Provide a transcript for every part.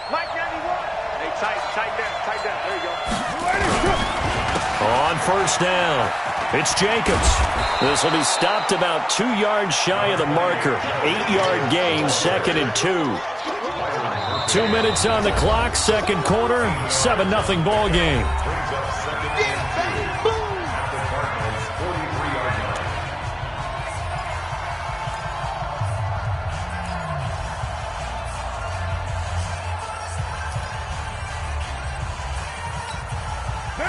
Hey, tight down. There you go. On first down, it's Jacobs. This will be stopped about 2 yards shy of the marker. 8-yard gain, 2nd and 2. 2 minutes on the clock, second quarter, 7-0 ball game.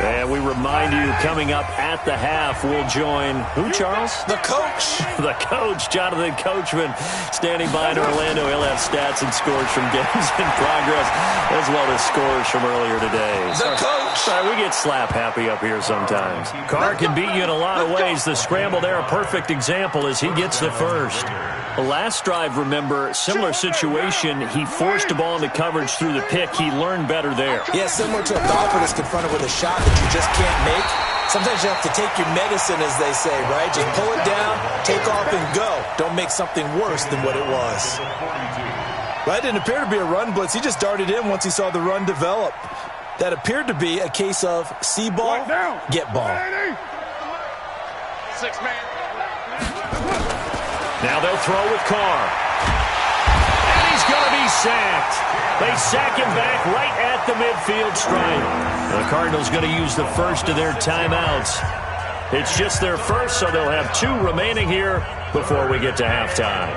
And we remind you, coming up at the half, we'll join who, Charles? The coach. The coach, Jonathan Coachman, standing by in Orlando. He'll have stats and scores from games in progress, as well as scores from earlier today. The coach. Sorry, we get slap happy up here sometimes. Carr can beat you in a lot of ways. The scramble there, a perfect example as he gets the first. The last drive, remember, similar situation. He forced the ball into coverage through the pick. He learned better there. Yeah, similar to a golfer that's confronted with a shot that you just can't make. Sometimes you have to take your medicine, as they say, right? Just pull it down, take off, and go. Don't make something worse than what it was. That didn't appear to be a run blitz. He just darted in once he saw the run develop. That appeared to be a case of see ball, get ball. 6-man. Now they'll throw with Carr. And he's going to be sacked. They sack him back right at the midfield stripe. The Cardinals going to use the first of their timeouts. It's just their first, so they'll have 2 remaining here before we get to halftime.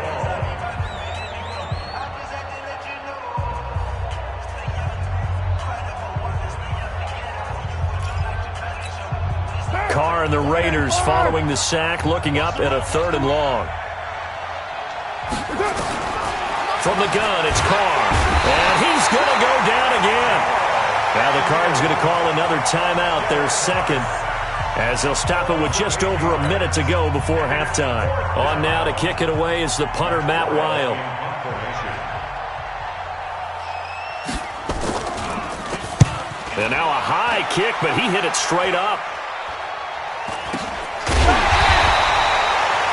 Carr and the Raiders following the sack, looking up at a 3rd and long. From the gun, it's Carr. And he's going to go down again. Now the Cards going to call another timeout, their second, as they'll stop it with just over a minute to go before halftime. On now to kick it away is the punter, Matt Wild. And now a high kick, but he hit it straight up.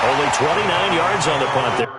Only 29 yards on the punt there.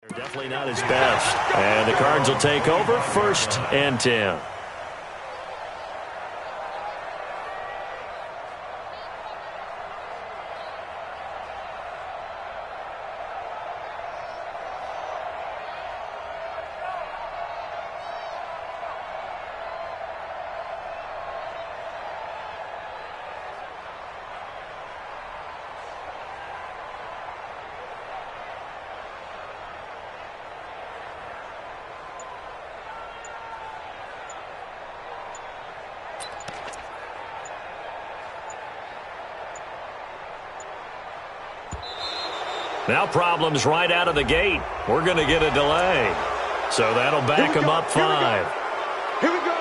They're definitely not his best. And the Cards will take over, 1st and 10. Now problems right out of the gate. We're going to get a delay. So that'll back him up 5. Here we go.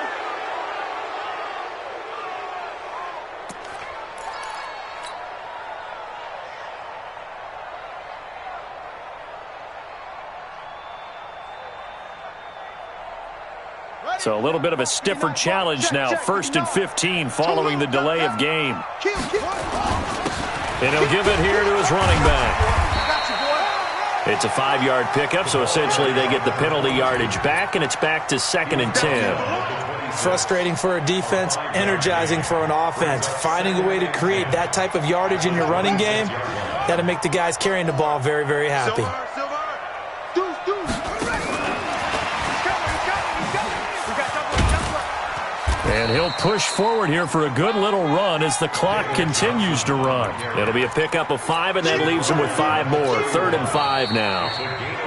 So a little bit of a stiffer challenge now. 1st and 15 following the delay of game. And he'll give it here to his running back. It's a 5-yard pickup, so essentially they get the penalty yardage back, and it's back to 2nd and 10. Frustrating for a defense, energizing for an offense. Finding a way to create that type of yardage in your running game, that'll make the guys carrying the ball very, very happy. And he'll push forward here for a good little run as the clock continues to run. It'll be a pickup of 5, and that leaves him with 5 more. 3rd and 5 now.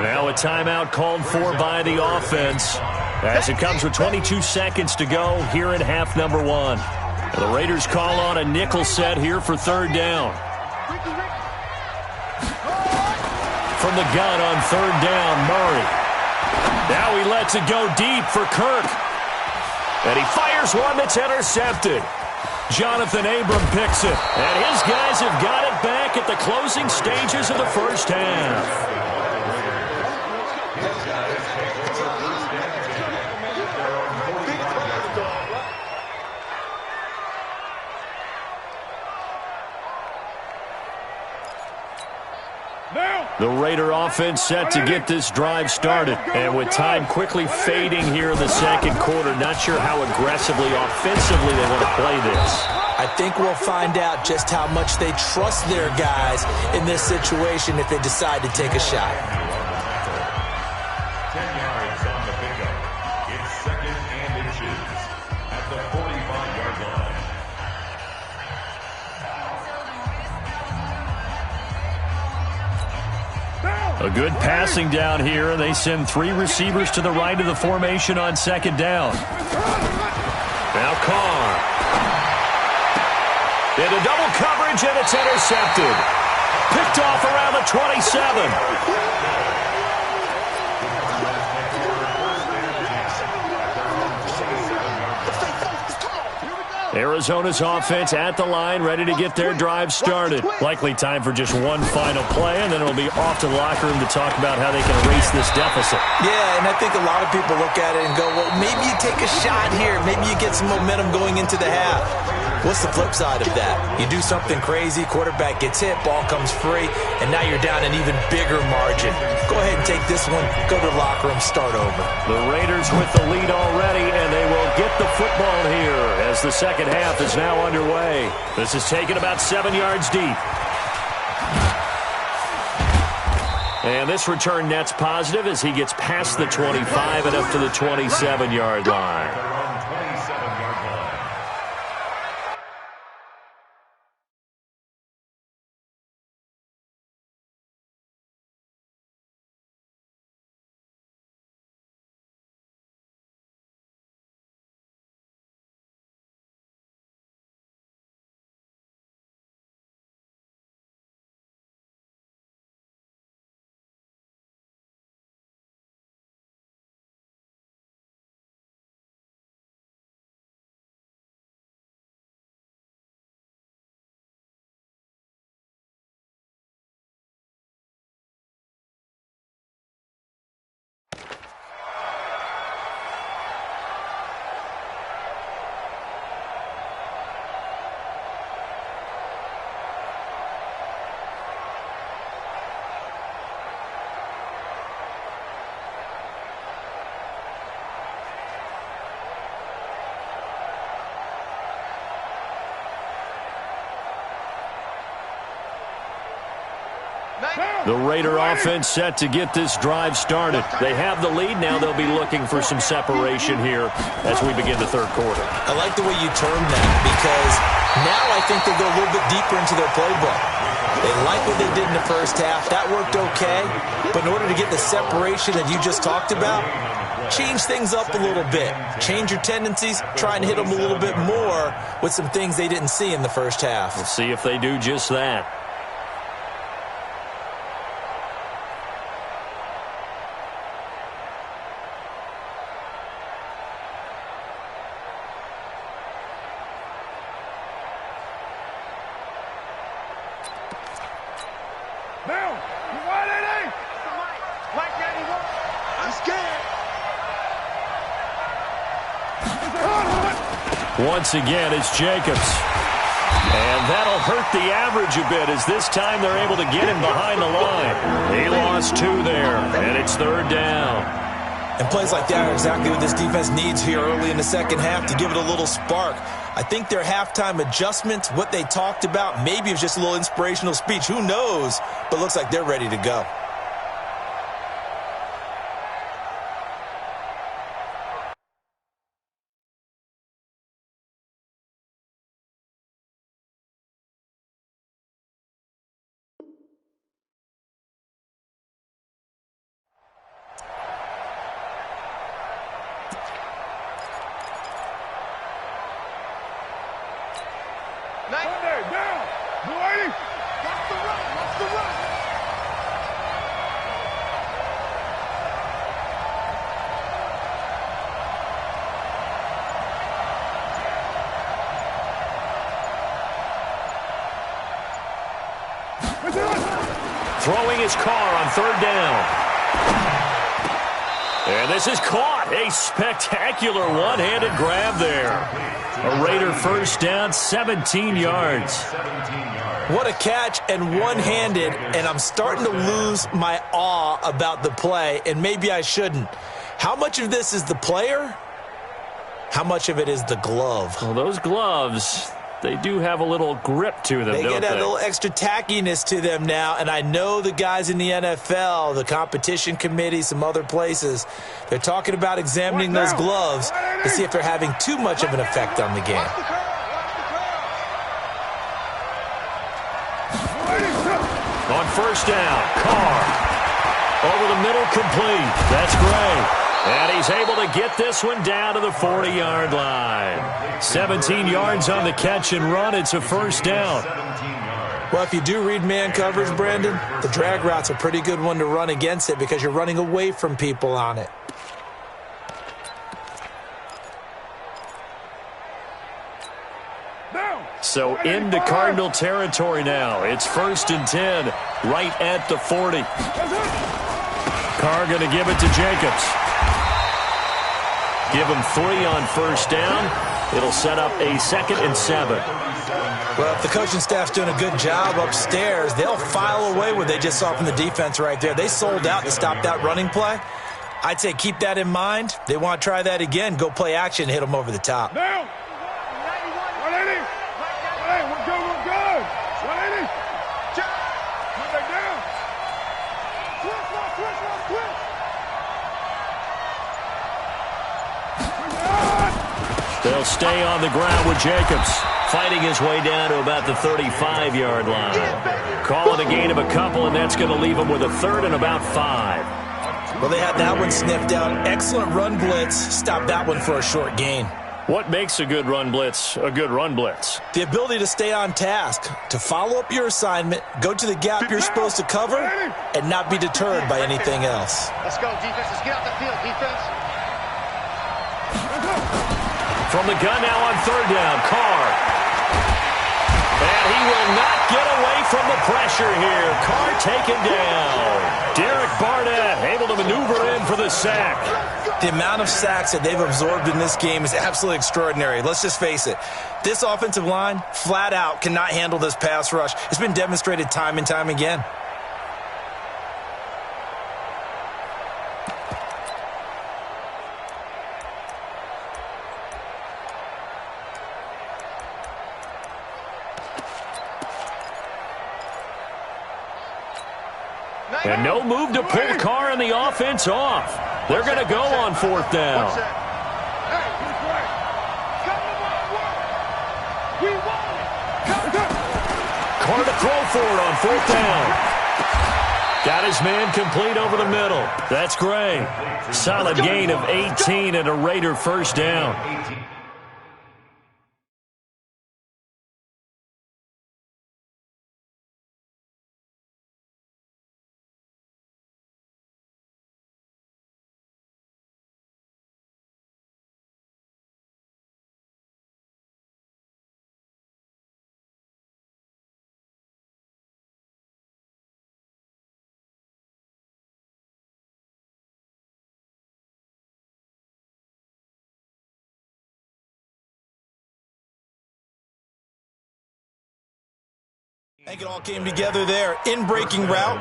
Now a timeout called for by the offense as it comes with 22 seconds to go here in half number 1. And the Raiders call on a nickel set here for 3rd down. from the gun on third down, Murray. Now he lets it go deep for Kirk. And he fires one that's intercepted. Jonathan Abram picks it. And his guys have got it back at the closing stages of the first half. The Raider offense set to get this drive started. And with time quickly fading here in the second quarter, not sure how aggressively, offensively they want to play this. I think we'll find out just how much they trust their guys in this situation if they decide to take a shot. 10 yards on the pickup. It's second and inches at the 45-yard line. A good passing down here, and they send three receivers to the right of the formation on second down. Now Carr. Into double coverage, and it's intercepted. Picked off around the 27. Arizona's offense at the line, ready to get their drive started. Likely time for just one final play, and then it'll be off to the locker room to talk about how they can erase this deficit. Yeah, and I think a lot of people look at it and go, well, maybe you take a shot here. Maybe you get some momentum going into the half. What's the flip side of that? You do something crazy, quarterback gets hit, ball comes free, and now you're down an even bigger margin. Go ahead and take this one, go to the locker room, start over. The Raiders with the lead already, and they will get the football here as the second half is now underway. This is taken about 7 yards deep. And this return net's positive as he gets past the 25 and up to the 27-yard line. The Raider offense set to get this drive started. They have the lead. Now they'll be looking for some separation here as we begin the third quarter. I like the way you termed that because now I think they go a little bit deeper into their playbook. They like what they did in the first half. That worked okay. But in order to get the separation that you just talked about, change things up a little bit. Change your tendencies. Try and hit them a little bit more with some things they didn't see in the first half. We'll see if they do just that. Once again, it's Jacobs. And that'll hurt the average a bit as this time they're able to get him behind the line. He lost 2 there, and it's third down. And plays like that are exactly what this defense needs here early in the second half to give it a little spark. I think their halftime adjustments, what they talked about, maybe it was just a little inspirational speech. Who knows? But looks like they're ready to go. Throwing his car on third down. And this is caught. A spectacular one-handed grab there. A Raider first down, 17 yards. What a catch, and one-handed, and I'm starting to lose my awe about the play, and maybe I shouldn't. How much of this is the player? How much of it is the glove? Well, those gloves, they do have a little grip to them, They don't get a they? little extra tackiness to them now, and I know the guys in the NFL, the competition committee, some other places, they're talking about examining those gloves to see if they're having too much of an effect on the game. On first down, Carr. Over the middle, complete. That's great. And he's able to get this one down to the 40-yard line. 17 yards on the catch and run. It's a first down. Well, if you do read man coverage, Brandon, the drag route's a pretty good one to run against it because you're running away from people on it. So into Cardinal territory now. It's 1st and 10, right at the 40. Carr going to give it to Jacobs. Give him 3 on first down. It'll set up a 2nd and 7. Well, if the coaching staff's doing a good job upstairs, they'll file away what they just saw from the defense right there. They sold out to stop that running play. I'd say keep that in mind. They want to try that again. Go play action, hit them over the top. Down. 180. Hey, we're good, we're good. 180. Move back down. Switch. They'll stay on the ground with Jacobs, fighting his way down to about the 35-yard line. Calling a gain of a couple, and that's going to leave him with a 3rd and about 5. Well, they had that one sniffed out. Excellent run blitz. Stop that one for a short gain. What makes a good run blitz a good run blitz? The ability to stay on task, to follow up your assignment, go to the gap you're supposed to cover, and not be deterred by anything else. Let's go, defense. Let's get out the field, defense. From the gun now on third down, Carr. And he will not get away from the pressure here. Carr taken down. Derek Barnett able to maneuver in for the sack. The amount of sacks that they've absorbed in this game is absolutely extraordinary. Let's just face it. This offensive line, flat out, cannot handle this pass rush. It's been demonstrated time and time again. And no move to pull Carr and the offense off. They're going to go on 4th down. Carr to throw for it on 4th down. Got his man complete over the middle. That's great. Solid gain of 18 and a Raider first down. I think it all came together there. In-breaking route,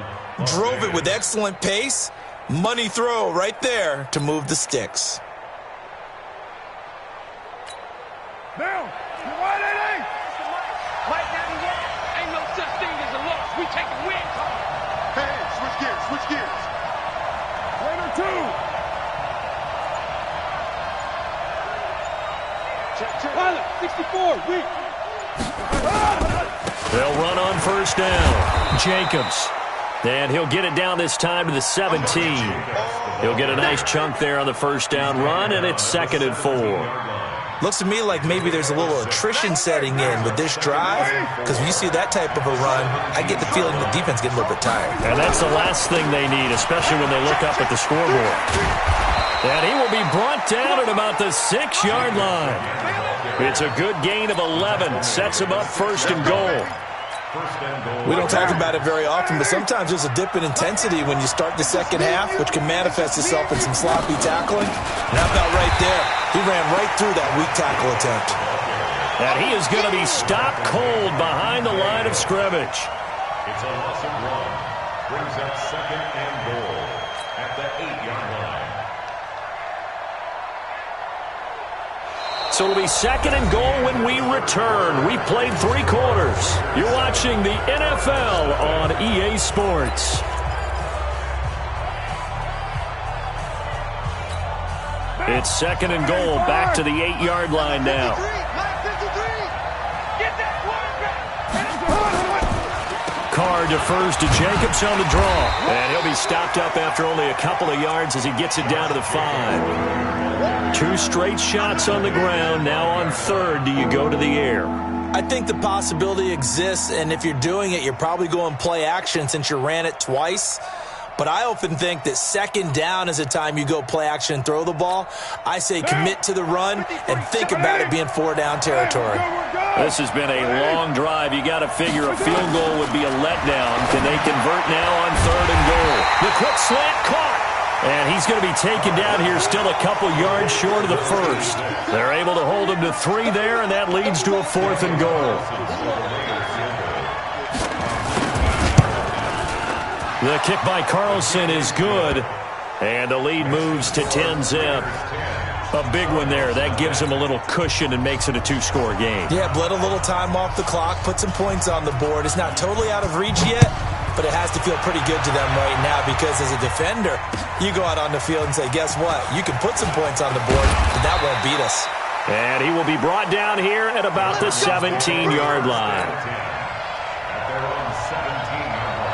drove it with excellent pace. Money throw right there to move the sticks. Down. 180. Right now, ain't no such thing as a loss. We take a win. Hey, switch gears. Raider 2. Check. Pilot, 64, weak. They'll run on first down. Jacobs. And he'll get it down this time to the 17. He'll get a nice chunk there on the first down run, and it's 2nd and 4. Looks to me like maybe there's a little attrition setting in with this drive, because when you see that type of a run, I get the feeling the defense getting a little bit tired. And that's the last thing they need, especially when they look up at the scoreboard. And he will be brought down at about the 6-yard line. It's a good gain of 11. Sets him up 1st and goal. We don't talk about it very often, but sometimes there's a dip in intensity when you start the second half, which can manifest itself in some sloppy tackling. And how about right there? He ran right through that weak tackle attempt. And he is going to be stopped cold behind the line of scrimmage. It's a loss of 1. Brings up second and goal at the 8-yard line. So it'll be second and goal when we return. We played 3 quarters. You're watching the NFL on EA Sports. It's second and goal, back to the 8-yard line now. Carr defers to Jacobs on the draw. And he'll be stopped up after only a couple of yards as he gets it down to the 5. 2 straight shots on the ground. Now on third, do you go to the air? I think the possibility exists, and if you're doing it, you're probably going play action since you ran it twice. But I often think that second down is a time you go play action and throw the ball. I say commit to the run and think about it being 4-down territory. This has been a long drive. You got to figure a field goal would be a letdown. Can they convert now on third and goal? The quick slant caught. And he's going to be taken down here still a couple yards short of the first. They're able to hold him to 3 there, and that leads to a 4th and goal. The kick by Carlson is good, and the lead moves to 10-zip. A big one there. That gives him a little cushion and makes it a 2-score game. Yeah, bled a little time off the clock, put some points on the board. It's not totally out of reach yet, but it has to feel pretty good to them right now because as a defender, you go out on the field and say, guess what? You can put some points on the board, but that won't beat us. And he will be brought down here at about the 17-yard line. At their own 17-yard line.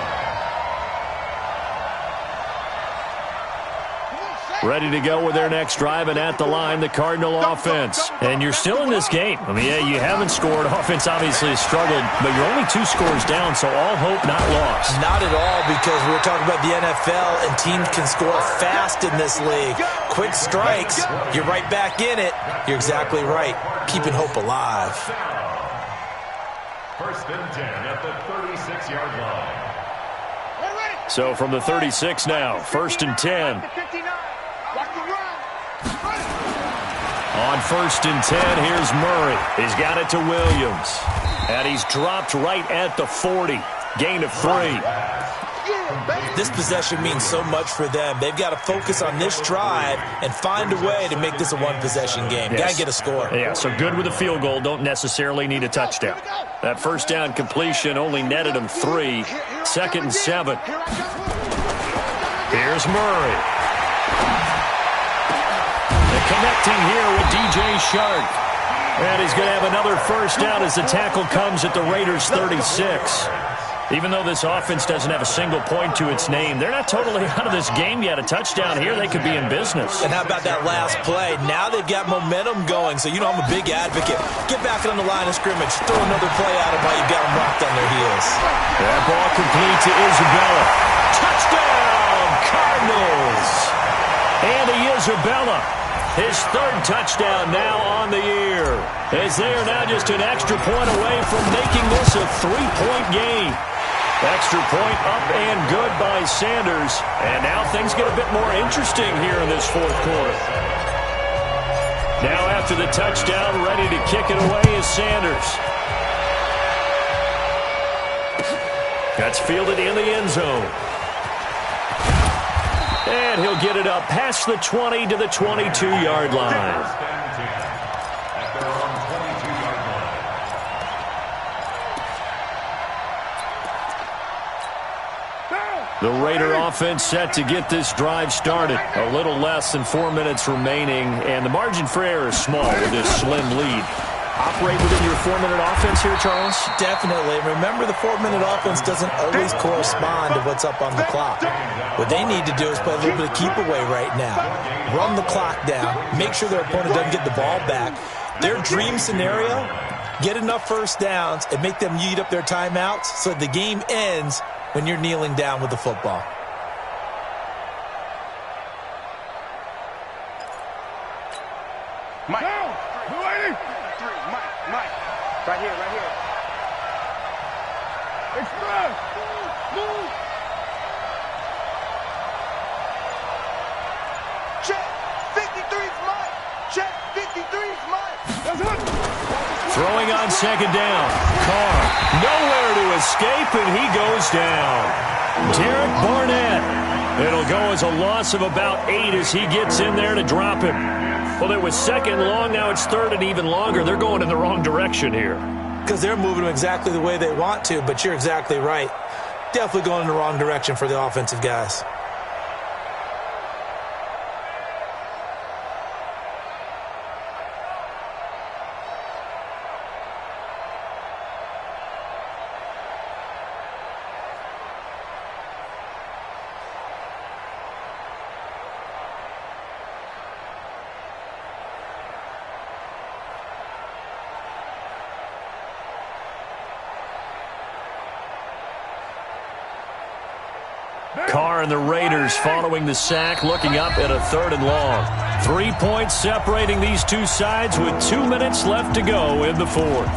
Ready to go with their next drive, and at the line, the Cardinal offense. And you're still in this game. I mean, yeah, you haven't scored. Offense obviously has struggled, but you're only 2 scores down, so all hope not lost. Not at all, because we're talking about the NFL, and teams can score fast in this league. Quick strikes, you're right back in it. You're exactly right. Keeping hope alive. First and 10 at the 36-yard line. So from the 36 now, first and 10. On first and 10, here's Murray. He's got it to Williams. And he's dropped right at the 40. Gain of 3. This possession means so much for them. They've got to focus on this drive and find a way to make this a one-possession game. Yes. Got to get a score. Yeah, so good with a field goal. Don't necessarily need a touchdown. That first down completion only netted him 3. Second and 7. Here's Murray. Connecting here with DJ Shark. And he's going to have another first down as the tackle comes at the Raiders' 36. Even though this offense doesn't have a single point to its name, they're not totally out of this game yet. A touchdown here, they could be in business. And how about that last play? Now they've got momentum going, so you know I'm a big advocate. Get back on the line of scrimmage. Throw another play at them while you've got them rocked on their heels. That ball complete to Isabella. Touchdown, Cardinals! Andy Isabella. His 3rd touchdown now on the year, as they are now just an extra point away from making this a 3-point game. Extra point up and good by Sanders, and now things get a bit more interesting here in this 4th quarter. Now after the touchdown, ready to kick it away is Sanders. That's fielded in the end zone. And he'll get it up past the 20 to the 22-yard line. The Raider offense set to get this drive started. A little less than 4 minutes remaining, and the margin for error is small with this slim lead. Operate within your 4-minute offense here, Charles? Definitely. Remember, the 4-minute offense doesn't always correspond to what's up on the clock. What they need to do is play a little bit of keep away right now. Run the clock down. Make sure their opponent doesn't get the ball back. Their dream scenario, get enough first downs and make them eat up their timeouts so the game ends when you're kneeling down with the football. Mike. Down. Mike. Right here, right here. Express. Move. Check. 53's Mike. Check. 53's Mike. That's it. Throwing on second down. Carr nowhere to escape, and he goes down. Derek Barnett. It'll go as a loss of about 8 as he gets in there to drop him. Well, it was second long. Now it's third and even longer. They're going in the wrong direction here. Because they're moving them exactly the way they want to, but you're exactly right. Definitely going in the wrong direction for the offensive guys. Carr and the Raiders following the sack, looking up at a third and long. 3 points separating these two sides with 2 minutes left to go in the fourth.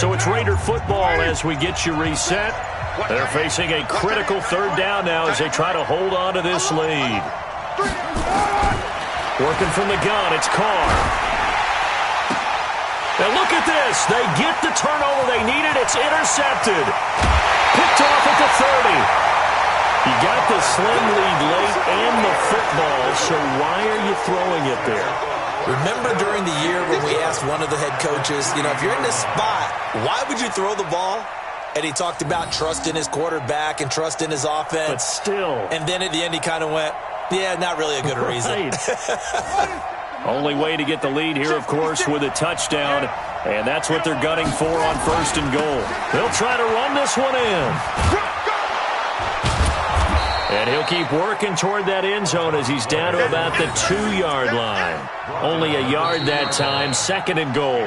So it's Raider football as we get you reset. They're facing a critical third down now as they try to hold on to this lead. Working from the gun, it's Carr. And look at this. They get the turnover they needed. It's intercepted. Picked off at the 30. You got the slim lead late and the football, so why are you throwing it there? Remember during the year when we asked one of the head coaches, if you're in this spot, why would you throw the ball? And he talked about trust in his quarterback and trust in his offense. But still. And then at the end he kind of went, yeah, not really a good reason. Only way to get the lead here, of course, with a touchdown. And that's what they're gunning for on first and goal. They'll try to run this one in. And he'll keep working toward that end zone as he's down to about the 2-yard line. Only a yard that time, second and goal.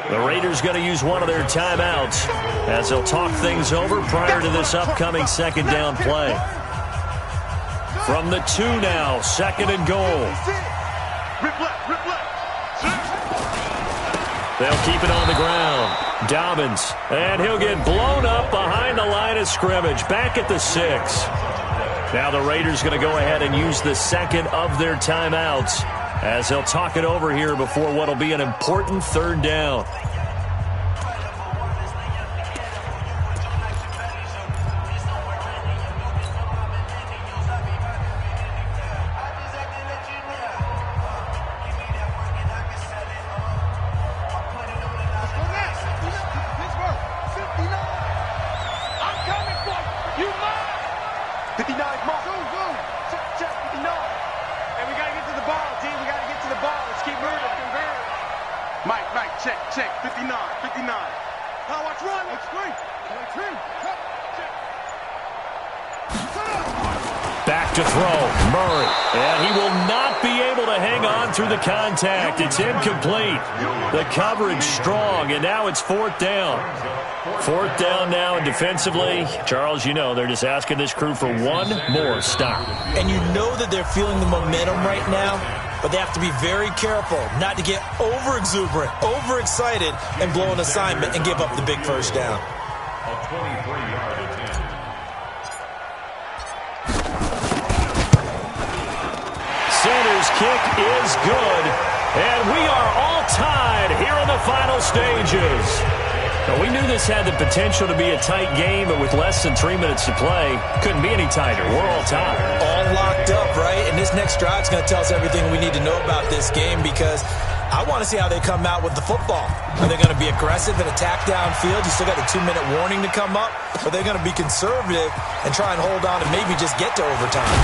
The Raiders going to use one of their timeouts as they'll talk things over prior to this upcoming second down play. From the 2 now, second and goal. They'll keep it on the ground. Dobbins, and he'll get blown up behind the line of scrimmage, back at the 6. Now the Raiders going to go ahead and use the second of their timeouts as they'll talk it over here before what will be an important third down. Check, 59. Now watch run. Back to throw, Murray. And he will not be able to hang on through the contact. It's incomplete. The coverage strong, and now it's fourth down. Fourth down now, and defensively, Charles, they're just asking this crew for one more stop. And you know that they're feeling the momentum right now, but they have to be very careful not to get over-exuberant, overexcited, and blow an assignment and give up the big first down. A 23-yard attempt. Sanders' kick is good, and we are all tied here in the final stages. Now, we knew this had the potential to be a tight game, but with less than 3 minutes to play, couldn't be any tighter. We're all tied. All locked up, right? And this next drive is going to tell us everything we need to know about this game because I want to see how they come out with the football. Are they going to be aggressive and attack downfield? You still got a 2-minute warning to come up? Or are they going to be conservative and try and hold on and maybe just get to overtime?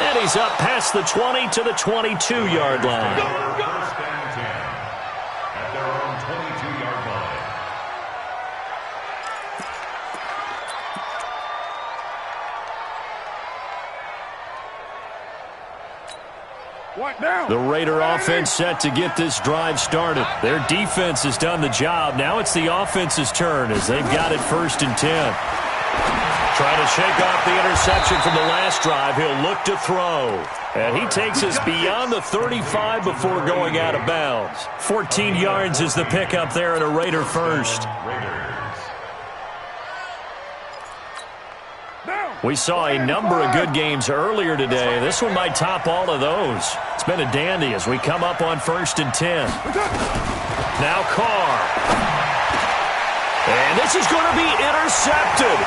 And he's up past the 20 to the 22-yard line. First and 10 at their own 22-yard line. 1 What now? The Raider offense set to get this drive started. Their defense has done the job. Now it's the offense's turn as they've got it 1st and 10. Trying to shake off the interception from the last drive. He'll look to throw. And he takes us beyond the 35 before going out of bounds. 14 yards is the pickup there, and a Raider first. We saw a number of good games earlier today. This one might top all of those. It's been a dandy as we come up on 1st and 10. Now Carr. And this is going to be intercepted.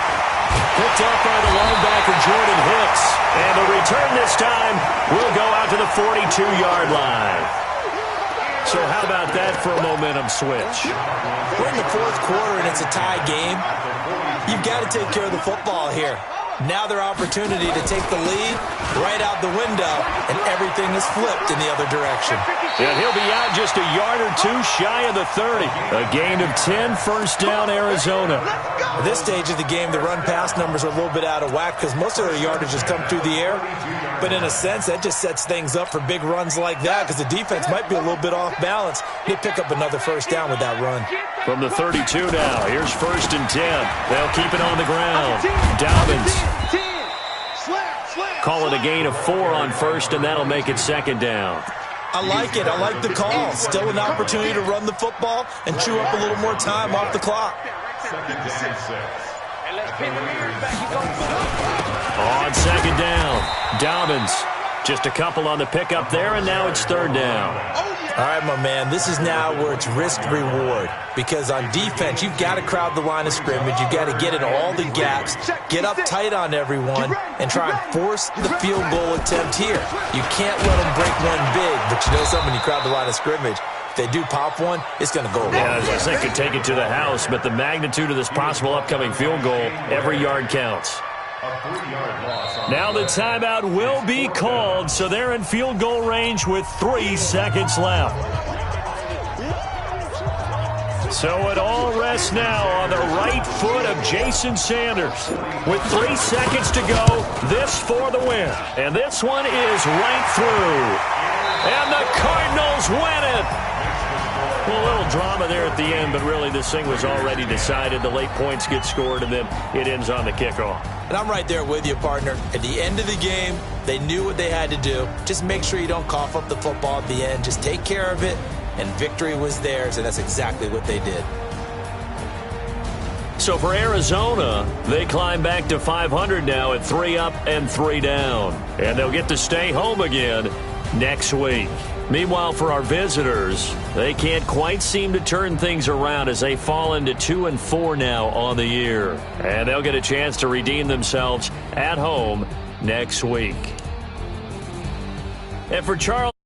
Picked off by the linebacker, Jordan Hicks. And the return this time will go out to the 42-yard line. So how about that for a momentum switch? We're in the 4th quarter and it's a tie game. You've got to take care of the football here. Now their opportunity to take the lead right out the window, and everything is flipped in the other direction. And he'll be out just a yard or two shy of the 30. A gain of 10, first down, Arizona. At this stage of the game, the run-pass numbers are a little bit out of whack because most of their yardage has come through the air. But in a sense, that just sets things up for big runs like that because the defense might be a little bit off balance. They pick up another first down with that run. From the 32 now, here's 1st and 10. They'll keep it on the ground. Dobbins. Call it a gain of 4 on 1st, and that'll make it 2nd down. I like it. I like the call. Still an opportunity to run the football and chew up a little more time off the clock. On 2nd down, Dobbins. Just a couple on the pickup there, and now it's 3rd down. All right, my man, this is now where it's risk-reward. Because on defense, you've got to crowd the line of scrimmage. You've got to get in all the gaps, get up tight on everyone, and try and force the field goal attempt here. You can't let them break one big, but you know something, when you crowd the line of scrimmage, if they do pop one, it's going to go wrong. Yeah, as I say, could take it to the house, but the magnitude of this possible upcoming field goal, every yard counts. Now the timeout will be called, so they're in field goal range with 3 seconds left. So it all rests now on the right foot of Jason Sanders. With 3 seconds to go, this for the win. And this one is right through. And the Cardinals win it. Well, a little drama there at the end, but really this thing was already decided. The late points get scored, and then it ends on the kickoff. And I'm right there with you, partner. At the end of the game, they knew what they had to do. Just make sure you don't cough up the football at the end. Just take care of it, and victory was theirs, and that's exactly what they did. So for Arizona, they climb back to 500 now at 3 up and 3 down. And they'll get to stay home again next week. Meanwhile, for our visitors, they can't quite seem to turn things around as they fall into 2-4 now on the year. And they'll get a chance to redeem themselves at home next week. And for Charles...